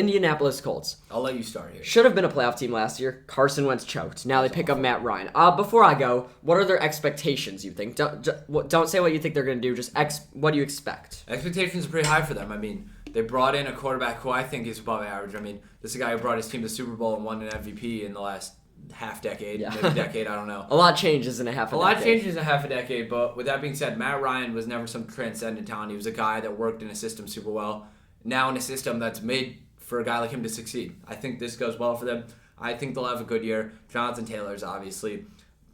Indianapolis Colts. I'll let you start here. Should have been a playoff team last year. Carson Wentz choked. Now they pick up Matt Ryan. Before I go, what are their expectations, you think? Don't say what you think they're going to do. Just what do you expect? Expectations are pretty high for them. I mean, they brought in a quarterback who I think is above average. I mean, this is a guy who brought his team to the Super Bowl and won an MVP in the last half-decade, maybe decade, I don't know. A lot changes in a half a decade. A lot changes in a half a decade, but with that being said, Matt Ryan was never some transcendent talent. He was a guy that worked in a system super well. Now in a system that's made for a guy like him to succeed. I think this goes well for them. I think they'll have a good year. Jonathan Taylor's obviously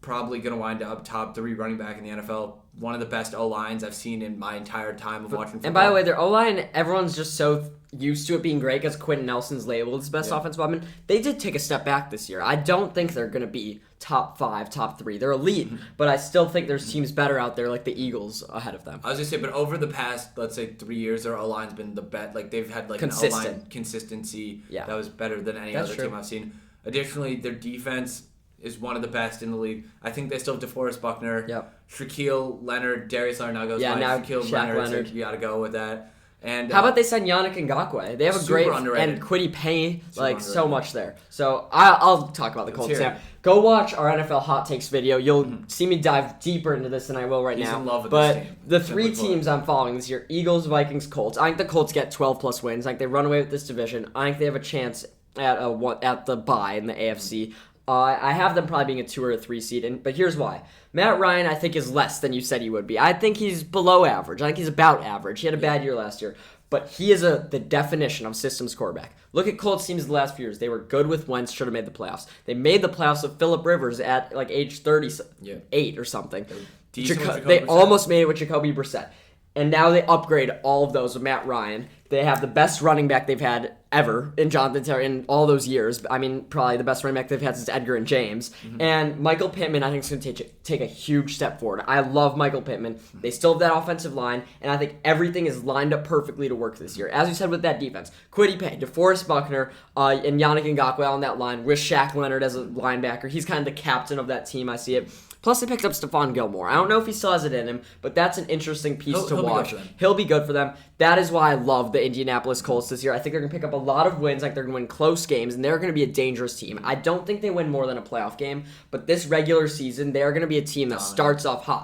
probably going to wind up top 3 running back in the NFL. One of the best O-lines I've seen in my entire time of watching football. And by the way, their O-line, everyone's just so used to it being great because Quentin Nelson's labeled as best offensive weapon. They did take a step back this year. I don't think they're going to be top 5, top 3. They're elite, but I still think there's teams better out there like the Eagles ahead of them. I was going to say, but over the past, let's say, 3 years, their O-line's been the best. Like, they've had like an O-line consistency that was better than any other team I've seen. Additionally, their defense is one of the best in the league. I think they still have DeForest Buckner, Shaquille Leonard, Darius Leonard. Now Shaquille Leonard. You got to go with that. And how about they sign Yannick Ngakoue? They have a great underrated. And Kwity Paye, so much there. So I'll talk about the Colts now. Go watch our NFL Hot Takes video. You'll see me dive deeper into this than I will right now. He's in love with but this team. The 3 teams I'm following this year: Eagles, Vikings, Colts. I think the Colts get 12 plus wins. I think they run away with this division. I think they have a chance at the bye in the AFC. I have them probably being a 2 or a 3 seed, but here's why. Matt Ryan, I think, is less than you said he would be. I think he's below average. I think he's about average. He had a bad year last year, but he is the definition of systems quarterback. Look at Colts teams the last few years. They were good with Wentz, should have made the playoffs. They made the playoffs with Phillip Rivers at like age 38 or something. They almost made it with Jacoby Brissett. And now they upgrade all of those with Matt Ryan. They have the best running back they've had ever in Jonathan Taylor in all those years. I mean, probably the best running back they've had since Edgar and James. And Michael Pittman, I think, is going to take a huge step forward. I love Michael Pittman. They still have that offensive line, and I think everything is lined up perfectly to work this year. As you said with that defense, Kwity Paye, DeForest Buckner, and Yannick Ngakoue on that line with Shaq Leonard as a linebacker. He's kind of the captain of that team. I see it. Plus, they picked up Stephon Gilmore. I don't know if he still has it in him, but that's an interesting piece to watch. He'll be good for them. That is why I love the Indianapolis Colts this year. I think they're going to pick up a lot of wins. Like, they're going to win close games, and they're going to be a dangerous team. I don't think they win more than a playoff game, but this regular season, they're going to be a team that starts off hot.